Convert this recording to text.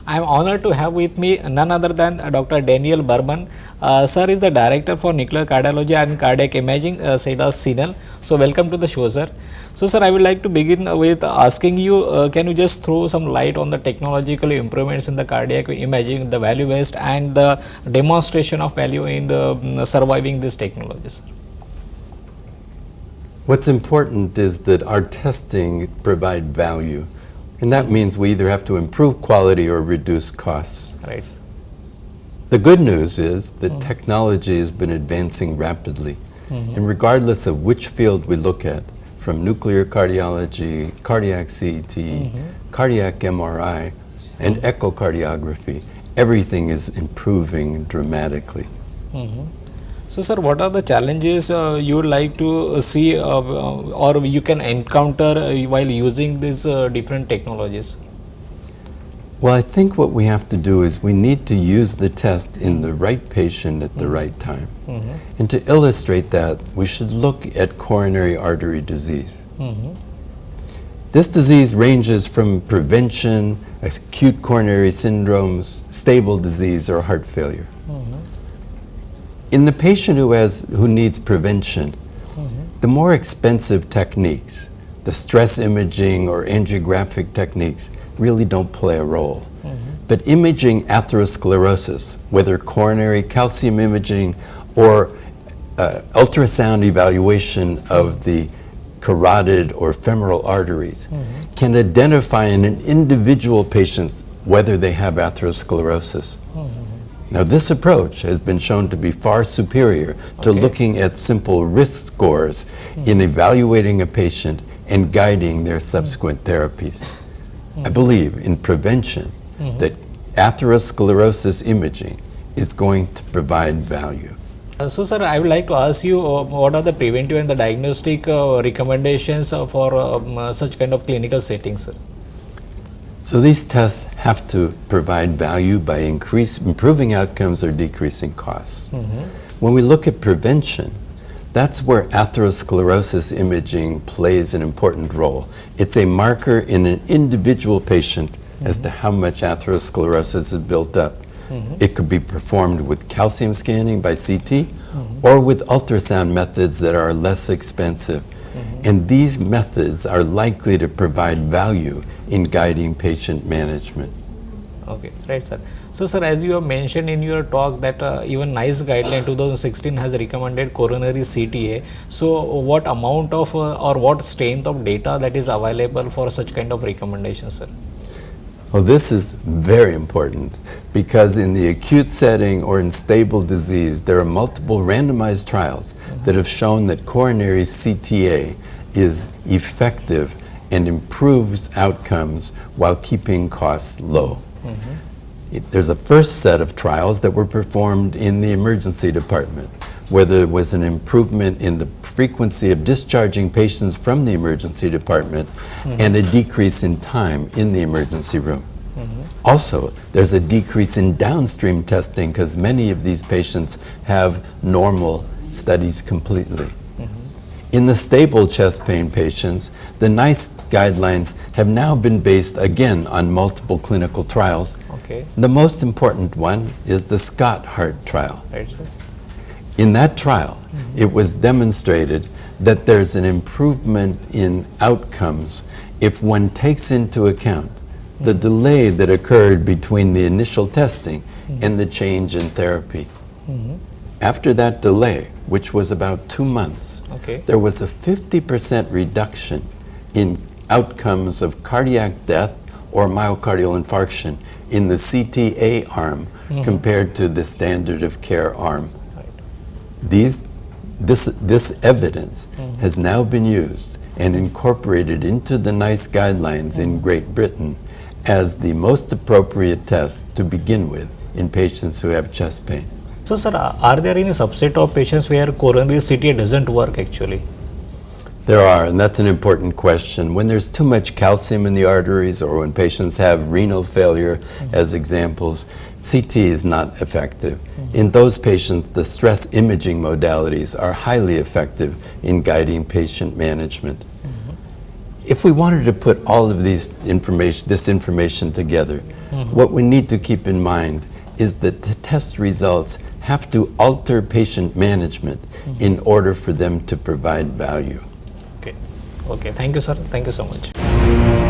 I am honored to have with me none other than Dr. Daniel Berman. Sir is the Director for Nuclear Cardiology and Cardiac Imaging, SEDAS CNL. So, welcome to the show, sir. So, sir, I would like to begin with asking you, can you just throw some light on the technological improvements in the cardiac imaging, the value based and the demonstration of value in surviving these technologies? What's important is that our testing provide value. And that means we either have to improve quality or reduce costs. Right. The good news is that technology has been advancing rapidly. And regardless of which field we look at, from nuclear cardiology, cardiac CET, cardiac MRI, and echocardiography, everything is improving dramatically. So, sir, what are the challenges you would like to see or you can encounter while using these different technologies? Well, I think what we have to do is we need to use the test in the right patient at the right time. And to illustrate that, we should look at coronary artery disease. This disease ranges from prevention, acute coronary syndromes, stable disease, or heart failure. In the patient who needs prevention, the more expensive techniques, the stress imaging or angiographic techniques, really don't play a role. But imaging atherosclerosis, whether coronary calcium imaging or ultrasound evaluation of the carotid or femoral arteries, can identify in an individual patient whether they have atherosclerosis. Now, this approach has been shown to be far superior to looking at simple risk scores in evaluating a patient and guiding their subsequent therapies. I believe in prevention that atherosclerosis imaging is going to provide value. So, sir, I would like to ask you what are the preventive and the diagnostic recommendations for such kind of clinical settings, sir? So these tests have to provide value by improving outcomes or decreasing costs. When we look at prevention, that's where atherosclerosis imaging plays an important role. It's a marker in an individual patient as to how much atherosclerosis is built up. It could be performed with calcium scanning by CT or with ultrasound methods that are less expensive. And these methods are likely to provide value in guiding patient management. Okay, right, sir. So, sir, as you have mentioned in your talk that even NICE guideline 2016 has recommended coronary CTA. So, what amount of or what strength of data that is available for such kind of recommendations, sir? Well, this is very important because in the acute setting or in stable disease, there are multiple randomized trials that have shown that coronary CTA is effective and improves outcomes while keeping costs low. There's a first set of trials that were performed in the emergency department, where there was an improvement in the frequency of discharging patients from the emergency department and a decrease in time in the emergency room. Also, there's a decrease in downstream testing because many of these patients have normal studies completely. In the stable chest pain patients, the NICE guidelines have now been based again on multiple clinical trials. The most important one is the Scott Heart trial. Right, sir. In that trial, it was demonstrated that there's an improvement in outcomes if one takes into account the delay that occurred between the initial testing and the change in therapy. After that delay, which was about 2 months, there was a 50% reduction in outcomes of cardiac death or myocardial infarction in the CTA arm compared to the standard of care arm. This evidence has now been used and incorporated into the NICE guidelines in Great Britain as the most appropriate test to begin with in patients who have chest pain. So, sir, are there any subset of patients where coronary CTA doesn't work actually? There are, and that's an important question. When there's too much calcium in the arteries or when patients have renal failure, as examples, CT is not effective. In those patients, the stress imaging modalities are highly effective in guiding patient management. if we wanted to put all of this information together, what we need to keep in mind is that the test results have to alter patient management in order for them to provide value. Okay. Okay. Thank you, sir. Thank you so much.